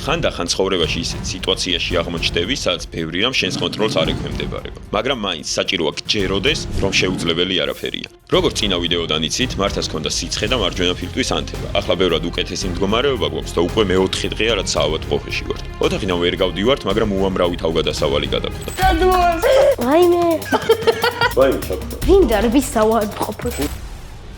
ხანდახან ცხოვრებაში ისეთ სიტუაციაში აღმოჩნდები, სადაც ბევრი რამ შენს კონტროლს არ ექვემდებარება. მაგრამ მაინც საჭიროა გჯეროდეს, რომ შეუძლებელი არაფერია. როგორც წინა ვიდეოდან იცით, მართას ჰქონდა სიცხე და მარჯვენა ფილტვის ანთება. ახლა ბევრად უკეთესი მდგომარეობა გვაქვს და უკვე მე-4 დღეა რაც საავადმყოფოში ვართ. ოთახიდან ვერ გავდივართ, მაგრამ უამრავი თავგადასავალი გადაგვხდა. ვაიმე. ვაიმე ჩაგვხდა. ვინდა რბის საავადმყოფოში?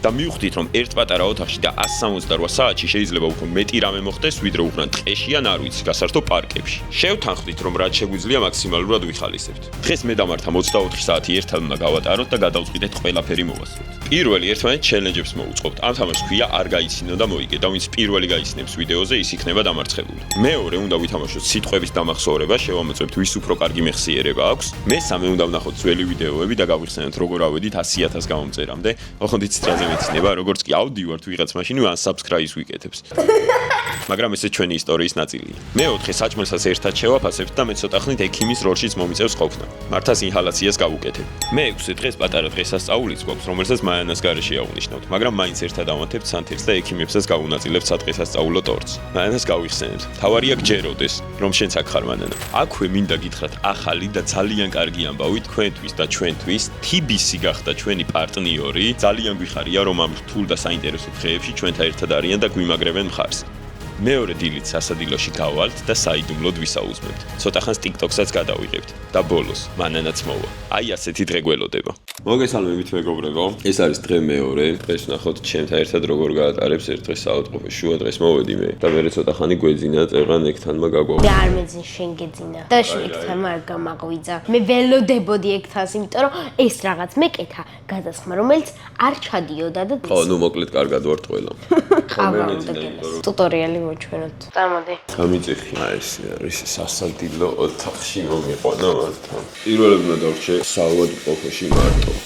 და მივხვდით, რომ ერთ პატარა ოთახში და 168 საათში შეიძლება უფრო მეტი რამე მოხდეს, ვიდრე უბრალოდ ტყეში ან არ ვიცი, გასართო პარკებში. შევთანხმდით, რომ რაც შეგვიძლია მაქსიმალურად ვიხალისებთ. დღეს მე და მართა 24 საათი ერთად უნდა გავატაროთ და გადავწყვიტეთ ყველაფერი მოვასწროთ. პირველი ერთმანეთს ჩელენჯებს მოვუწყობთ. ამ თამაშს ქვია არ გაიცინო და მოიგე და ვინც პირველი გაიცნობს ვიდეოზე, ის იქნება დამარცხებული. მეორე უნდა ვითამაშოთ სიტყვების დამახსოვრება, შევამოწმებთ ვის უფრო კარგი მეხსიერება აქვს. მესამე უნდა ვნახოთ ძველი ვიდეოები და გავიხსენოთ როგორ ავედით 100,000 გამომწერამდე. ოხონდით სტრაზე მეცნება, როგორც კი ავდივართ ვიღაც მაშინ unsubscribe-ს ვიკეთებს. მაგრამ ესე ჩვენი ისტორიის ნაწილია. მე-4 საჭმელსაც ერთად შევაფასებთ და მე ცოტა ხნით ექიმის როლშიც მომიწევს ყოფნა. მართას ინჰალაციას გავუკეთებ. მე-6 დღეს პატარა დღესასწაულიც გვაქვს, რომელსაც მაიანას გარეშე აღვნიშნავთ, მაგრამ მაინც ერთად ავანთებთ სანთელს და ექიმებსაც გავუნაწილებთ სადღესასწაულო ტორტს. მაიანას გავიხსენებთ. თავარია გჯეროდეს, რომ შენც აქ ხარ მანანა. აქვე მინდა გითხრათ ახალი და ძალიან კარგი ამბავი თქვენთვის და ჩვენთვის. TBC გახდა ჩვენი პარტნიორი. ძალიან გვიხარია, რომ ამ რთულ და საინტერესო დღეებში ჩვენთან ერთად არიან და გვიმაგრებენ მხარს. მეორე დილით სასადილოში გავალთ და საიდუმლოდ ვისაუზმებთ. ცოტა ხანს TikTok-საც გადავიღებთ და ბოლოს მანანაც მოვა. აი ასეთი დღე გველოდება. მოგესალმებით მეგობრებო. ეს არის დღე მეორე. დღეს ნახოთ ჩემთან ერთად როგორ გაატარებს ერთ დღეს საავადმყოფოში. შუა დღეს მოვედი მე და მე ცოტა ხანი გვეძინა წეღან ეგთანმა გაგვავა. და არ მეძინ შენ გეძინა. და შეგთანმა არ გამაღვიძა. მე ველოდებოდი ეგთანს, იმიტომ რომ ეს რაღაც მეკეთა გადასხმა, რომელიც არ ჩადიოდა და ხო, ნუ მოკლედ კარგად ვართ ყველა. ტუტორიალი მოჩვენოთ. წამოდი. გამიწიხი. აი ეს არის სასადილო ოთახში მომიყვანა მართა. პირველებმა დავრჩე საავადმყოფოში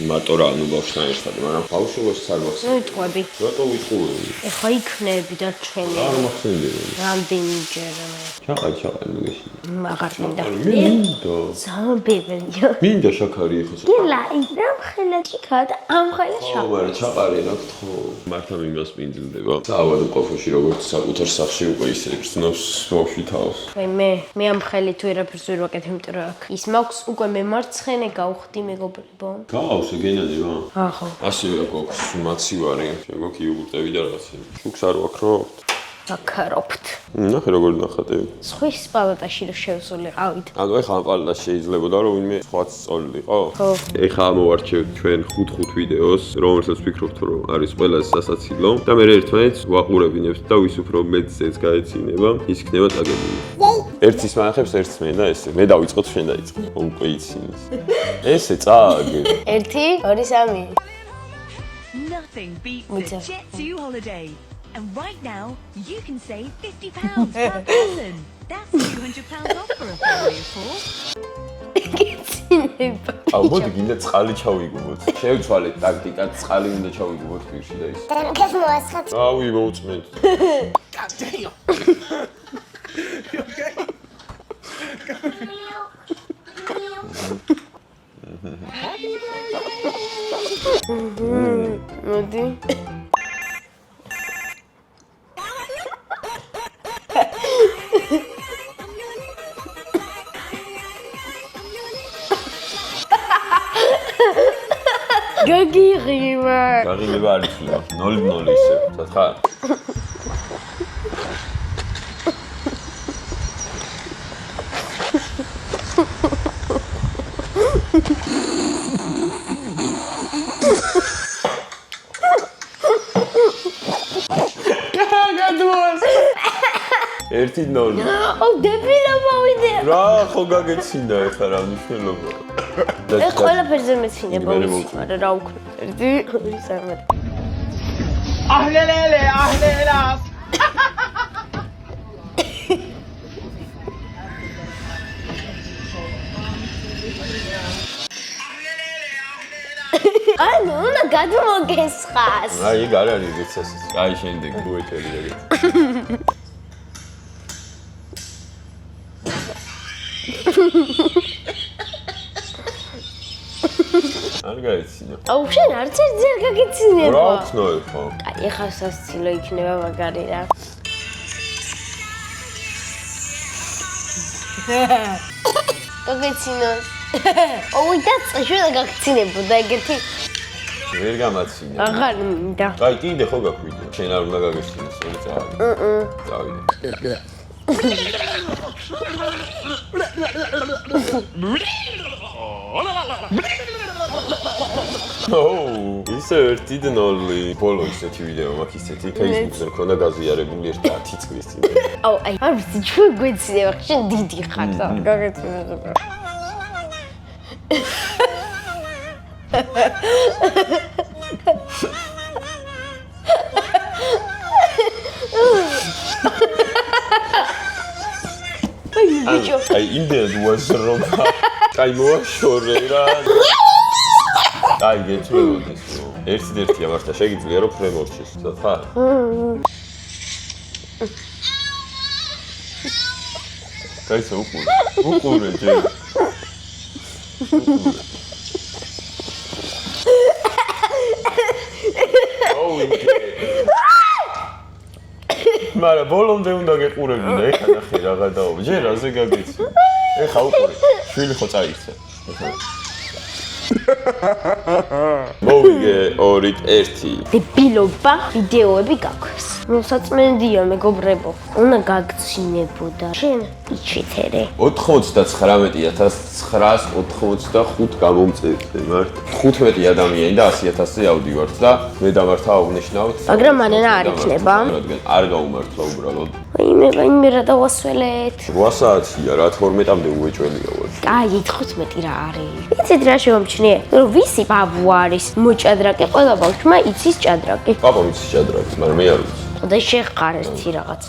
მარტო რა ნუ ბავშვთან ერთად, მაგრამ ბავშვობაში არ მახსენდება. ნუ იტყვები. რატო ვიტყვები? ეხლა იქნები და ჩვენი. არ მახსენდება. რამდენიჯერა. ჩაყარ მიგეში. მაგარ მინდა. მინდა. ზამბებია. მინდა შაქარი ეხოს. ილა, რამ ხელა ჩიქა და ამ ხელა ხო, შაქარი. მაგრამ ჩაყარი ნახთ ხო. მართა მიმას მინძლდება. საავადმყოფოში როგორც საკუთარ სახში უკვე ისე გრძნობს ბავშვი თავს. მე ამ ხელით ვერაფერს ვერ ვაკეთებ, იმიტომ რომ აქ ის მაქვს უკვე მე მარცხენე გავხდი მეგობრებო. გავს ეგენადება? ახო. ასევე გვაქვს მაცივარი, შეგვაქვს იოგურტები და რაღაცები. შუქს არ ვაქრობთ. ვაქრობთ. ნახე როგორ ნახატები. სხვის პალატაში რო შევსულიყავით. ანუ ეხლა ამ პალატაში შეიძლებოდა რომ ვინმე სხვაც წოლილიყო? ხო. ეხლა მოვარჩევთ ჩვენ 5 ვიდეოს, რომელსაც ვფიქრობთ რომ არის ყველაზე სასაცილო და მე ერთმანეთს ვაყურებინებთ და ვის უფრო მეტზეც გაეცინება, ის იქნება წაგებული. ერთის მანახებს ერთს მე და ესე. მე დავიწყოთ შენ დაიწყე. უკვე იცინის. ესე წააგე. 1 2 3 Nothing beats a Jet2 holiday. And right now, you can save £50 per person. That's £200 off for a family of 4. გეცინება. აუ მოდი გინდა წყალი ჩავიგუბოთ. შევცვალეთ ტაქტიკა, წყალი მინდა ჩავიგუბოთ პირში და ის. დანკეს მოასხათ. ავი მოუწმეთ. God damn. You okay? მოდი. გაგიღიმა. გაგიღება არ იცვლება. 0-0 ისე. სათხარ. ერთი 0. ო დებილა მოვიდე. რა ხო გაგეცინდა ეხლა რა მნიშვნელობა? ეს ყველაფერზე მეცინება, მაგრამ რა უქნა. 1 2 3 Ahlelele, ahlelas. ანუ უნდა გადმოგესხას. აი ეგ არ არის რიცასის. აი შემდეგ გუეთელი ეგ. არ გაიცინა. აუ შენ არც ერთ ძერ გაგეცინება. რა ვქნო ეხლა? აი ეხლა სასცილო იქნება მაგარი რა. გაგეცინოს. ოი და წაშულა გაგცინებოდა ეგეთი. ვერ გამაცინა. აღარ მინდა. აი კიდე ხო გაქვიდე. შენ არ უნდა გაგეცინოს, ეგ წავიდე. წავიდე. ისე ერთი დნოლი. ბოლო ისეთი ვიდეო მაქვს ისეთი Facebook-ზე მქონდა გაზიარებული 10 წლის წინ. აუ აი არ ვიცი ჩვენ გვეცინება შენ დიდი ხარ და გაგეცინოს. აი იმდენად უაზრობა. აი მოაშორე რა. აი გეცვლოდეს რომ ერთი ამართა შეგიძლია რომ ფრემორჩეს, სათა? კაისა უყურე ჯერ. მარა ბოლომდე უნდა გეყურებინა, ეხა ნახე რაღა დაობა. ჯერ რაზე გაგეცი. ეხა უყურე. შვილი ხო წაიქცა. მოვიგე 2-1. დებილობა ვიდეოები გაქვს. მოსაწმენდია მეგობრებო. უნდა გაგცინებოდა. შენ იჩეთერე. 99,985 გამომწერე მართ. 15 ადამიანი და 100,000-ზე ავდივართ და მე დამართა აღნიშნავთ. მაგრამ მანენა არ იქნება. რადგან არ გაუმართლა უბრალოდ. მე რა დავასველეთ. 8 საათია რა 12-მდე უეჭველია ვარ. აი 15 რა არის. იცით რა შემჩნიე? რომ ვისი ბაბუ არის მოჭადრაკე, ყველა ბავშვმა იცის ჭადრაკი. პაპა მიცის ჭადრაკი, მაგრამ მე არ ვიცი. და შეხარ ერთი რაღაც.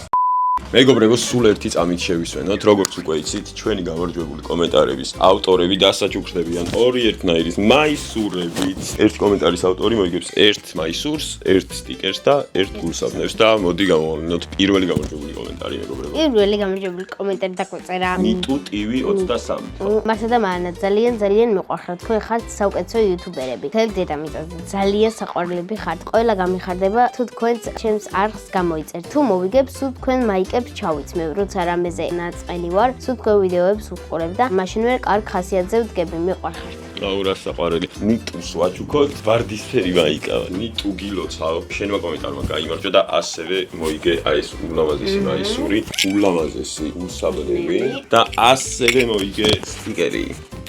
მეგობრებო, სულ ერთი წამით შევისვენოთ, როგორც უკვე იცით, ჩვენი გამარჯვებული კომენტარების ავტორები დასაჩუქრდებიან ორი ერთნაირის მაისურებით. ერთი კომენტარის ავტორი მოიგებს 1 მაისურს, 1 სტიკერს და 1 გულსაბნევს და მოდი გამოვავლინოთ პირველი გამარჯვებული კომენტარი, მეგობრებო. პირველი გამარჯვებული კომენტარი დაგვეწერა. ნიტუ TV 23. მარსა და მანა ძალიან მიყვარხართ. თქვენ ხართ საუკეთესო იუთუბერები. თელ დედამიწაზე ძალიან საყვარლები ხართ. ყველა გამიხარდება თუ თქვენს ჩემს არხს გამოიწერთ. თუ მოვიგებ, სულ თქვენ მაიკებს ჩავიცმევ, როცა რამეზე ნაწყენი ვარ, სულ თქვენ ვიდეოებს ვუყურებ და მაშინ ვერ კარგ ხასიათზე ვდგები, მიყვარხართ. აუ რა საყვარელი. ნიტუს ვაჩუქოთ, ვარდისფერი მაიკა, ნიტუ გილოცავ. შენმა კომენტარმა გაიმარჯვა და ასევე მოიგე აი ეს ულამაზესი მაისური, ულამაზესი უსაბნევი და ასევე მოიგე სტიკერი.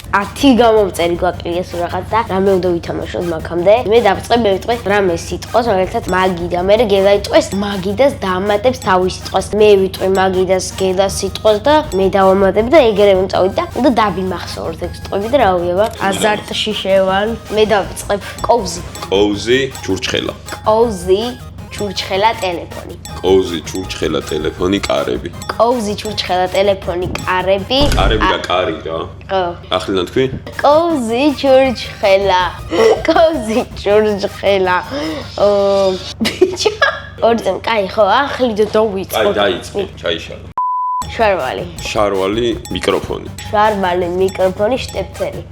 10 გამომწერი გვაკლიეს რაღაც და რამე უნდა ვითამაშოთ მაგამდე. მე დავწყე მე ვიტყვე რამე სიტყვას, მაგალითად მაგი და მე გედა იტყვეს მაგიდას დაამატებს თავის სიტყვას. მე ვიტყვი მაგიდას გედა სიტყვას და მე დავამატებ და ეგრევე ვწავით და უნდა დაბიმახსოვრდ ეგ სიტყვები და რა ვიება. აზარტში შევალ. მე დავწყებ კოვზი. კოვზი, ჩურჩხელა. კოვზი, ჩურჩხელა ტელეფონი. კოვზი, ჩურჩხელა ტელეფონი, კარები. კოვზი, ჩურჩხელა ტელეფონი, კარები. კარები და კარი რა. ხო. ახლიდან თქვი? კოვზი, ჩურჩხელა. კოვზი, ჩურჩხელა. ბიჭო. ორდენ, კაი ხო, ახლიდო დავიწყო. აი დაიწყე, ჩაიშალა. შარვალი. შარვალი მიკროფონი. შარვალი მიკროფონი შტეფცელი.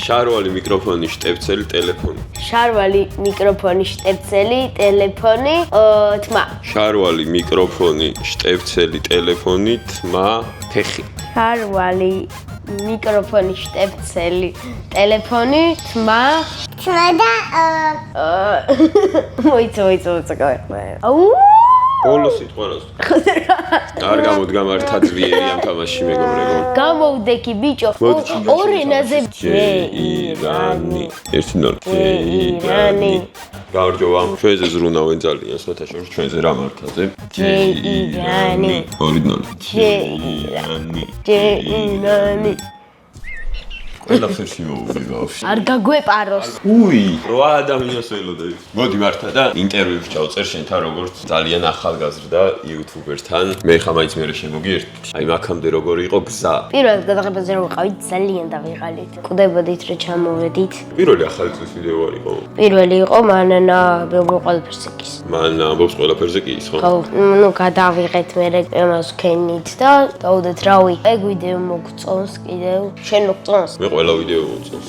შარვალი მიკროფონი შტეფცელი ტელეფონი. შარვალი მიკროფონი შტეფცელი ტელეფონი თმა. შარვალი მიკროფონი შტეფცელი ტელეფონი თმა ფეხი. შარვალი მიკროფონი შტეფცელი ტელეფონი თმა და მოიცა გავეხმარე. აუ ბოლო სიტყვას. არ გამოდგა მართა ძლიერი ამ თამაში მეგობრებო. გამოვდექი ბიჭო. ორ ენაზე ჯეირანი. ერთი ნოლ. ჯეირანი. გამარჯობა. ჩვენზე ზრუნავენ ძალიან საერთაშორისო ჩვენზე რა მართაზე. ჯეირანი. 2-0. ჯეირანი. ყველაფერში მოუვიდა. არ გაგვეპაროს. უი, 8 ადამიანს ველოდები. მოდი მართა და ინტერვიუს ჩავწერ შენთან როგორც ძალიან ახალგაზრდა იუთუბერთან. მე ხა მაინც მე შემოგიერთ. აი მაგამდე როგორი იყო გზა. პირველ გადაღებაზე რომ ვიყავით ძალიან დავიღალით. კვდებოდით რომ ჩამოვედით. პირველი ახალი წლის ვიდეო არ იყო. პირველი იყო მანანა ბებო ყველაფერზე კის. მან ამბობს ყველაფერზე კი ის ხო? ხო, ნუ გადავიღეთ მე ამას ვქენით და დავუდეთ რავი. ეგ ვიდეო მოგწონს კიდევ. შენ მოგწონს? მე ყველა ვიდეო მოწონს.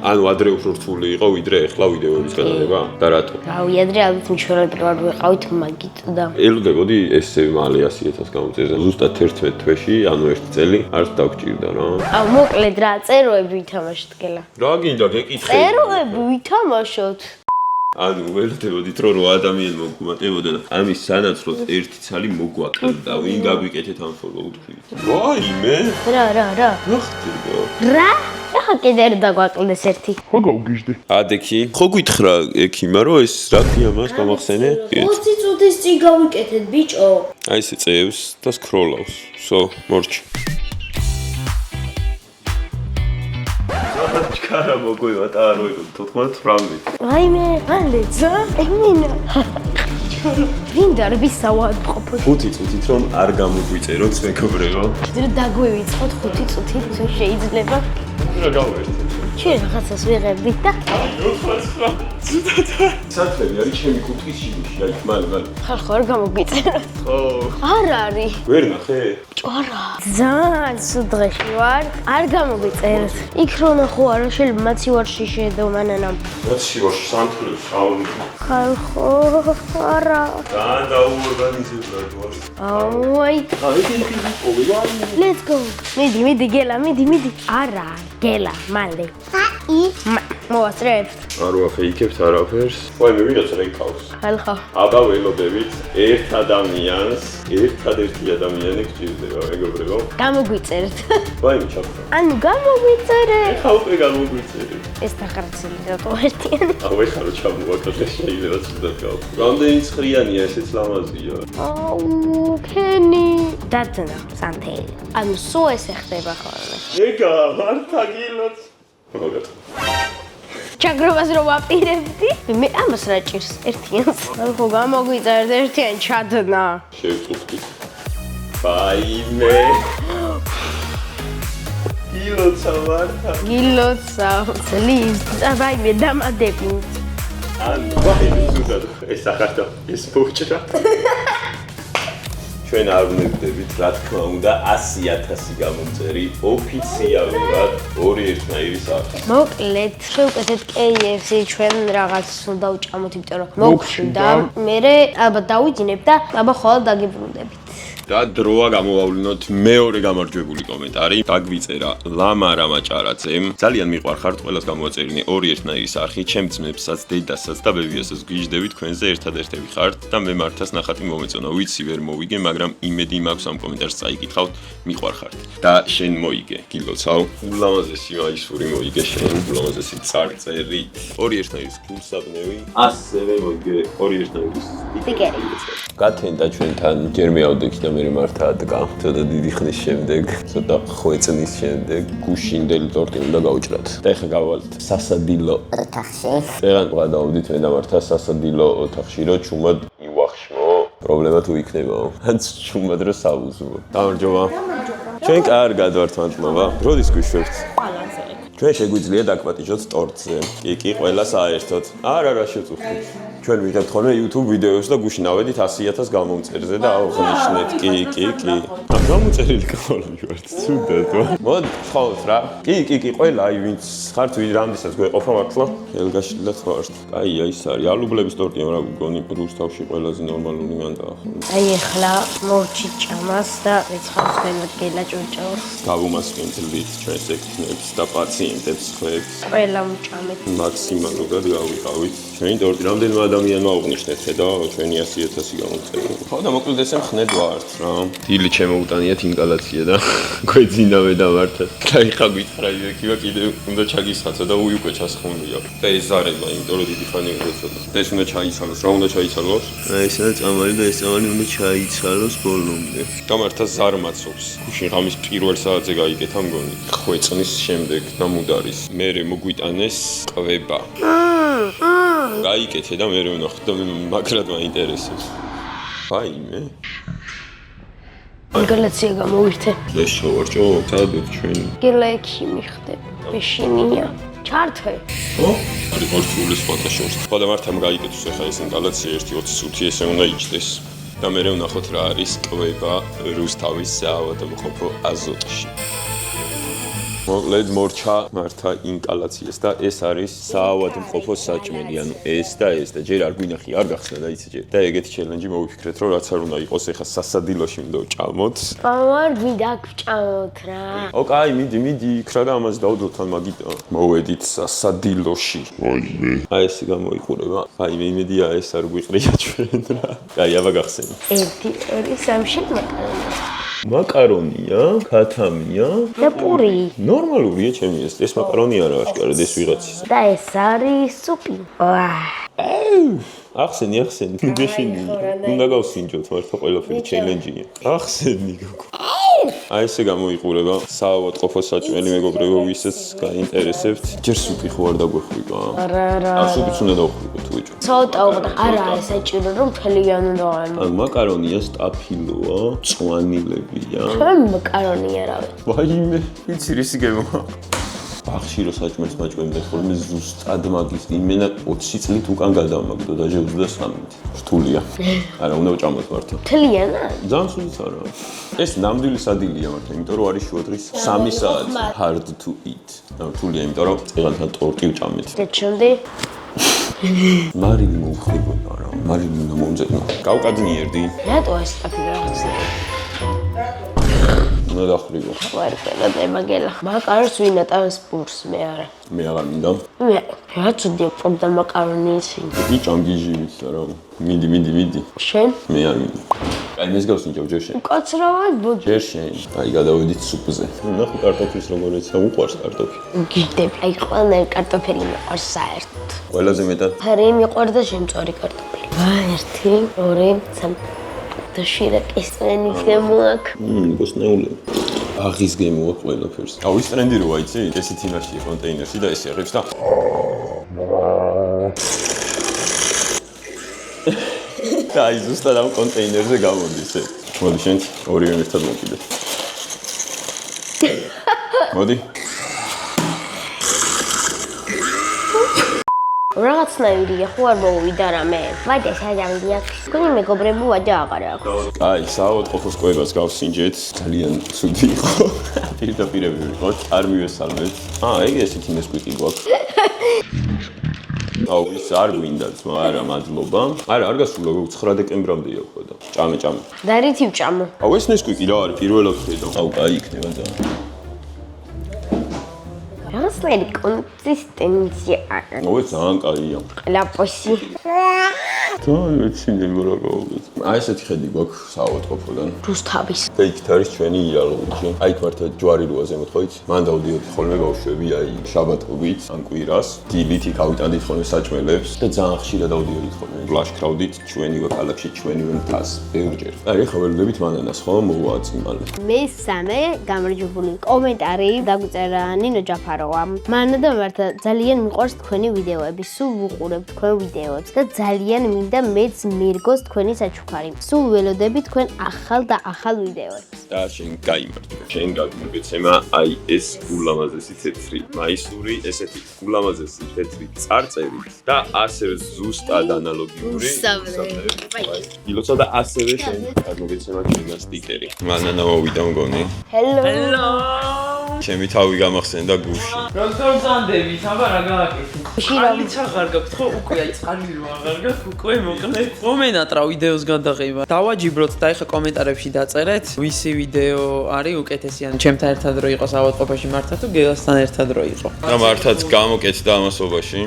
ანუ ადრე უფრო რთული იყო ვიდრე ეხლა ვიდეოების გადაღება და რატო? რავი, ადრე ალბათ მშველები ვარ ვიყავით მაგით და ელოდებოდი ესე მალე 100.000 გამოწერზე. ზუსტად 11 თვეში, ანუ 1 წელი არც დაგჭირდა რა. აუ მოკლედ რა, წეროები ვითამაშოთ გელა. რა გინდა გეკითხე? წეროები ვითამაშოთ. ანუ ველოდებოდით რომ 8 ადამიანი მოგვიმატებოდა და ამის სანაცვლოდ ერთი ცალი მოგვაკლდა. ვინ გაგვიკეთეთ ამ ფოლოუთ ქვით? ვაიმე! რა. რა ხდება? რა? ახლა კიდე არ დაგვაკლდეს ერთი. ხო გავგიჟდი. ადექი, ხო გითხრა ექიმა რომ ეს რა ქვია მას გამახსენე? 20 წუთის წინ გავიკეთეთ ბიჭო. აი ესე წევს და სკროლავს. სო, მორჩი. ჩქარა მოგვივა და არ ვიყო 98. ვაიმე, ალეცა, ემინა. ვინდა რბის საუადყოფოთ. 5 წუთით რომ არ გამოგვიწეროთ მეგობრებო. ძრო დაგვივიწყოთ 5 წუთით, თუ შეიძლება. რა გავერთეთ? ჩვენ რაღაცას ვიღებდით და საათები არის ჩემი კუთხის შიგნში, აი მალე. ხალხო არ გამოგვიწეროთ. ხო. არ არის. ვერ ნახე? ჭარა. ძალიან სულ დღეში ვარ. არ გამოგვიწეროთ. იქ რო ნახო არა შეიძლება მაცივარში შედო მანანამ. მაცივარში სამთლებს ავი. ხალხო არა. ძალიან დაუორგანიზებულად ვარ. აი. Let's go. მიდი გელა, მიდი. არა, გელა, მალე. აი. მოასწრებთ. არ ვაფეიქებთ არაფერს. ვაი მე ვიღაც რეკავს. ხალხო. აბა ველოდებით ერთ ადამიანს, ერთადერთი ადამიანი გჭირდება, მეგობრებო. გამოგვიწერთ. ვაი ჩაფრა. ანუ გამოგვიწერეთ. ხა უკვე გამოგვიწერეთ. ეს დახარცილი რატო ერთიანი? აუ ეხლა რო ჩამოვაკეთე შეიძლება ცუდად გავა. რამდენი ცხრიანია ესეც ლამაზია. აუ, ქენი. დაწნა, სანთელი. ანუ სო ესე ხდება ხოლმე. ეგა მართაგილოც. მოგეთ. ჩაგრობას რო ვაპირებდი? მე ამას რა ჭირს ერთიანს? ხო გამოგვიწერეთ ერთიანი ჩადნა. შევწუხდი. ვაიმე. გილოცა მართა. გილოცა, ძლივ. აი მე დამადები. ანუ ვაიმე ზუსტად ეს ახარტო ეს პუჭრა. ჩვენ არ ვნებდებით რა თქმა უნდა 100.000 გამომწერი ოფიციალურად ორი ერთნაირი სახით. მოკლედ, შევკეთეთ KFC ჩვენ რაღაც უნდა უჭამოთ, იმიტომ რომ მოგშვიდა. მერე ალბათ დავიძინებ და აბა ხოლმე დაგიბრუნდებით. და დროა გამოვავლინოთ მეორე გამარჯვებული კომენტარი. დაგვიწერა ლამარა მაჭარაძემ. ძალიან მიყვარხართ, ყველას გამოვაწერინე ორი ერთნაირი სახი, ჩემ ძმებსაც, დედასაც და ბებიასაც გიჟდებით, თქვენზე ერთადერთები ხართ და მე მართას ნახატი მომეწონა. ვიცი ვერ მოვიგე, მაგრამ იმედი მაქვს ამ კომენტარს წაიკითხავთ, მიყვარხართ. და შენ მოიგე, გილოცავ. ულამაზესი მაისური მოიგე შენ, ულამაზესი წარწერი. ორი ერთნაირის გულსაბნევი. ასევე მოიგე ორი ერთნაირის სტიკერი. გათენდა ჩვენთან ჯერ მეავდექი და მე მართა ადგა. ცოტა დიდი ხნის შემდეგ, ცოტა ხვეწნის შემდეგ გუშინდელი ტორტი უნდა გავუჭრათ. და ეხლა გავვალთ სასადილო ოთახში. ეგან გადავდით მე და მართა სასადილო ოთახში, რომ ჩუმად ივახშმო. პრობლემა თუ იქნებაო. ან ჩუმად რო საუზმო. გამარჯობა. ჩვენ კარგად ვართ, მადლობა. როდის გვიშვებთ? ჩვენ შეგვიძლია დაგვპატიჟოთ ტორტზე. კი, ყველა საერთოდ. არა, შევწუხდით. ჩვენ ვიღებთ ხოლმე YouTube ვიდეოს და გუშინ ავედით 100.000 გამომწერზე და აღნიშნეთ. კი. ამ გამოწერილი კოლები ვართ, ცუდად. მოდ, ხავთ რა. კი, ყველა აი ვინც ხართ რამდესაც გვეყოფა მართლა. ელგაშილად ვართ. კაია ის არის. ალუბლების ტორტია, რა გგონი რუსთავში ყველაზე ნორმალური მანდაა. აი ახლა მორჩი ჭამას და ეცხავს ხელად გელა ჭურჭავს. გავუმასპინძლით ჩვენს ექიმებს და პაციენტებს ხვებს. ყველა მჭამეთ. მაქსიმალურად გავიყავით. ჩვენი ტორტი რამდენმა ადამიანმა აღნიშნეთ და ჩვენი 100.000 გამომწერა. ხო და მოკლედ ესე მხნედ ვართ რა. დილი შემოუტანიათ ინგალაცია და გვეძინა მე და მართლა. და ეხა გითხრა იქება კიდე უნდა ჩაგისხაცა და უკვე ჩასხმულია. და ეს ზარება, იმიტომ რომ დიდი ხანი უძოცოდა. და ეს უნდა ჩაიცალოს, რა უნდა ჩაიცალოს? აი ესაა წამალი და ეს წამალი უნდა ჩაიცალოს ბოლომდე. გამართა ზარმაცობს. გუშინ ღამის პირველ საათზე გაიგეთა მგონი. ხვეწნის შემდეგ და მუდარის. მერე მოგვიტანეს ყვება. გაიკეთე და მე ვნახე და მაგრად მაინტერესებს. ვაიმე. ინგალაცია გამოვირთე. ეს შოვარჭო, სადაც ჩვენი. გელექი მიხდები. მეშინია. ჩართვე. ხო? არის ორსულის ფოტოშოპს. ხო და მართამ გაიგეთოს ახლა ეს ინგალაცია 1-20 წუთი ესე უნდა იჭდეს. და მე ვნახოთ რა არის ყვება რუსთავის საავადმყოფო აზოტში. მოკლედ მორჩა მართა ინკალაციას და ეს არის საავადმყოფო საჭმელი, ანუ ეს და ჯერ არ გვინახი, არ გახსნა და იცი ჯერ. და ეგეთი ჩელენჯი მოვიფიქრეთ, რომ რაც არ უნდა იყოს ეხა სასადილოში უნდა ვჭამოთ. არ გვინდა გვჭამოთ რა. ოკაი, მიდი, იქ რა და ამას დავდოთ ან მაგიტო. მოვედით სასადილოში. აი ეს გამოიყურება. აი მე იმედია ეს არ გვიყრია ჩვენ რა. აი აბა გახსენე. 1 2 3 მაკარონია. მაკარონია, ქათამია და პური. ნორმალურია ჩემი ეს მაკარონი არა აშკარად ეს ვიღაცის. და ეს არის სუპი. ახსენი, მიგეშინი. უნდა გავსინჯოთ მართლა ყველაფერი ჩელენჯია. ახსენი გოგო. აი ესე გამოიყურება საავადმყოფო საჭმელი მეგობრებო, ვისაც გაინტერესებთ. ჯერ სუპი ხო არ დაგვეხვიყა? არა. სუპიც უნდა დავხვიყო თუ ეჭო. ცოტა უყდა. არა, საჭირო რომ მთლიანი უნდა ვარ. ან მაკარონია სტაფილოა, წვანილებია. ჩვენ მაკარონია რავი. ვაიმე, იცი რისი გემოა? ბაღში რო საჭმელს მაჭმევდა ხოლმე ზუსტად მაგის იმენა 20 წლით უკან გადავმაგდო და 23-ით. რთულია. არა, უნდა ვჭამოთ მართლა. მთლიანად? ძალიან სულიც არა. ეს ნამდვილი სადილია მართლა, იმიტომ რომ არის შუადღის 3 საათი. Hard to eat. რთულია, იმიტომ რომ წეღანთან ტორტი ვჭამეთ. და ჩონდი მარილი მოუხდებოდა რა. მარილი უნდა მომძებნა. გავკადნიერდი. რატო ეს სტაფილი რაღაცა? უნდა დახვრივო. ვარ პეროდე მაგელა. მაკარონს ვინ ატარებს პურს მე არა. მე აღარ მინდა. მე რაც უნდა პრობლემ მაკარონის ვინ. ვიჭამ გიჟივით რა. მიდი. შენ? მე არ მინდა. აი მეს გავსინჯავ ჯერ შენ. კაცრავად ბოჯი. ჯერ შენ. აი გადავედით სუპზე. ნახე კარტოფილის როგორიც უყვარს კარტოფი. გიჟდები. აი ყველანაირი კარტოფილი მიყვარს საერთოდ. ყველაზე მეტად ფერი მიყვარს და შემწვარი კარტოფილი. 1 2 3 და შირაკის ტრენდის გემოაქ. გოსნეული. აღის გემოა ყველაფერს. აუ ის ტრენდი როა იცი? ესე თინაშია კონტეინერში და ესე აღებს და აი ზუსტად ამ კონტეინერზე გამოდის ეს. მოდი შენ ორივე ერთად მოკიდე. მოდი. რაღაცნაირია, ხო არ მოვიდა რამე. ვადა სადავდია. თქვენი მეგობრები ვადა აღარ აქვს. აი, საავადმყოფოს კვებას გავსინჯეთ. ძალიან ცუდი იყო. პირდაპირები ვიყოთ, არ მივესალმეთ. ეგ ესეთი ნესკვიკი გვაქვს. აუ, ის არ გვინდა ძმა, არა, მადლობა. არა, არ გასულა 9 დეკემბრამდე აქვს და. ჭამე. და რითი ვჭამო? აუ, ეს ნესკვიკი რა არის პირველად ხედავ. აუ, კაი იქნება და. რაღაცნაირი კონსისტენცია აქვს. აუ, ეს ძალიან კაია. ყლაპოსი. ძალიან ეცინები რა გავუგეთ. აი ესეთი ხედი გვაქვს საავადმყოფოდან. რუსთავის. და იქით არის ჩვენი იალოგი. აი მართლა ჯვარი როა ზემოთ ხო იცი? მან დავდიოდი ხოლმე გავშვები აი შაბათობით ან კვირას. დილით იქ ავიტანდით ხოლმე საჭმელებს და ძალიან ხშირად დავდიოდით ხოლმე. ლაშქრავდით ჩვენივე ქალაქში ჩვენივე მთას. ბევრჯერ. აი ხა ველოდებით მანანას ხო მოვააწიმალე. მესამე გამარჯვებული კომენტარი დაგვწერა ნინო ჯაფაროვა. მანო და მართლა ძალიან მიყვარს თქვენი ვიდეოები. სულ ვუყურებ თქვენ ვიდეოებს და ძალიან მინდა მეც მირგოს თქვენი საჩუქარი. სულ ველოდები თქვენ ახალ ვიდეოებს. და შენ გაიმართე. შენ გაგმოგეცემა აი ეს ულამაზესი თეთრი მაისური, ესეთი ულამაზესი თეთრი წარწერი და ასევე ზუსტად ანალოგიური. ილოცავ და ასევე შენ გაგმოგეცემა ჩვენგან სტიკერი. მანანა მოვიდა მგონი. ჰელო. ჩემი თავი გამახსენდა გუში. როქტორ ზანდები, აბა რა გააკეთე? შირა. ხალიც აღარ გაქვს ხო? უკვე აი წყალი რო აღარ გაქვს, უკვე მოკლედ. კომენტატრა ვიდეოს გადაღება. დავაჯიბროთ და ეხა კომენტარებში დაწერეთ, ვისი ვიდეო არის უკეთესი, ან ჩემთან ერთად რო იყოს ავადმყოფოში მართა თუ გელასთან ერთად რო იყო. და მართაც გამოკეთდა ამასობაში.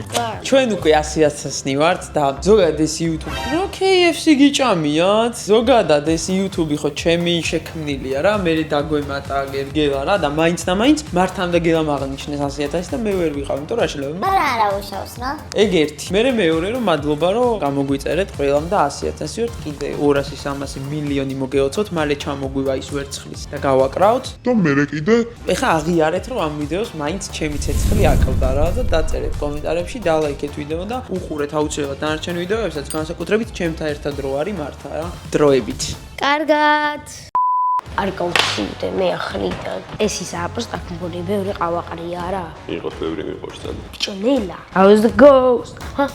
ჩვენ უკვე 100,000-ი ვართ და ზოგადად ეს YouTube რო KFC გიჭამიათ, ზოგადად ეს YouTube ხო ჩემი შექმნილია რა, მე დაგვემატა გერგელა რა და მაინც მართამ და გელამ აღნიშნეს 100,000 და მე ვერ ვიყავ, იმიტომ რა შეიძლება. არა უშავს რა. ეგ ერთი. მე მეორე რომ მადლობა რომ გამოგვიწერეთ ყველამ და 100,000 ვერთ კიდე 200-300 მილიონი მოგეოცოთ, მალე ჩამოგვივა ის ვერცხლის და გავაკრავთ. და მე კიდე ეხა აღიარეთ რომ ამ ვიდეოს მაინც ჩემი ცეცხლი აკლდა რა და დაწერეთ კომენტარებში, დალაიქეთ ვიდეო და უყურეთ აუცილებლად დანარჩენ ვიდეოებსაც, განსაკუთრებით ჩემთან ერთად რო არის მართა რა. დროებით. კარგად. არ გავხსნიდე მე ახლიდან. ეს ისაა პროსტაკ მგონი ბევრი ყავაყრია რა. იყო ბევრი მიყვარს და. ჭნელა. How's the ghost? Huh?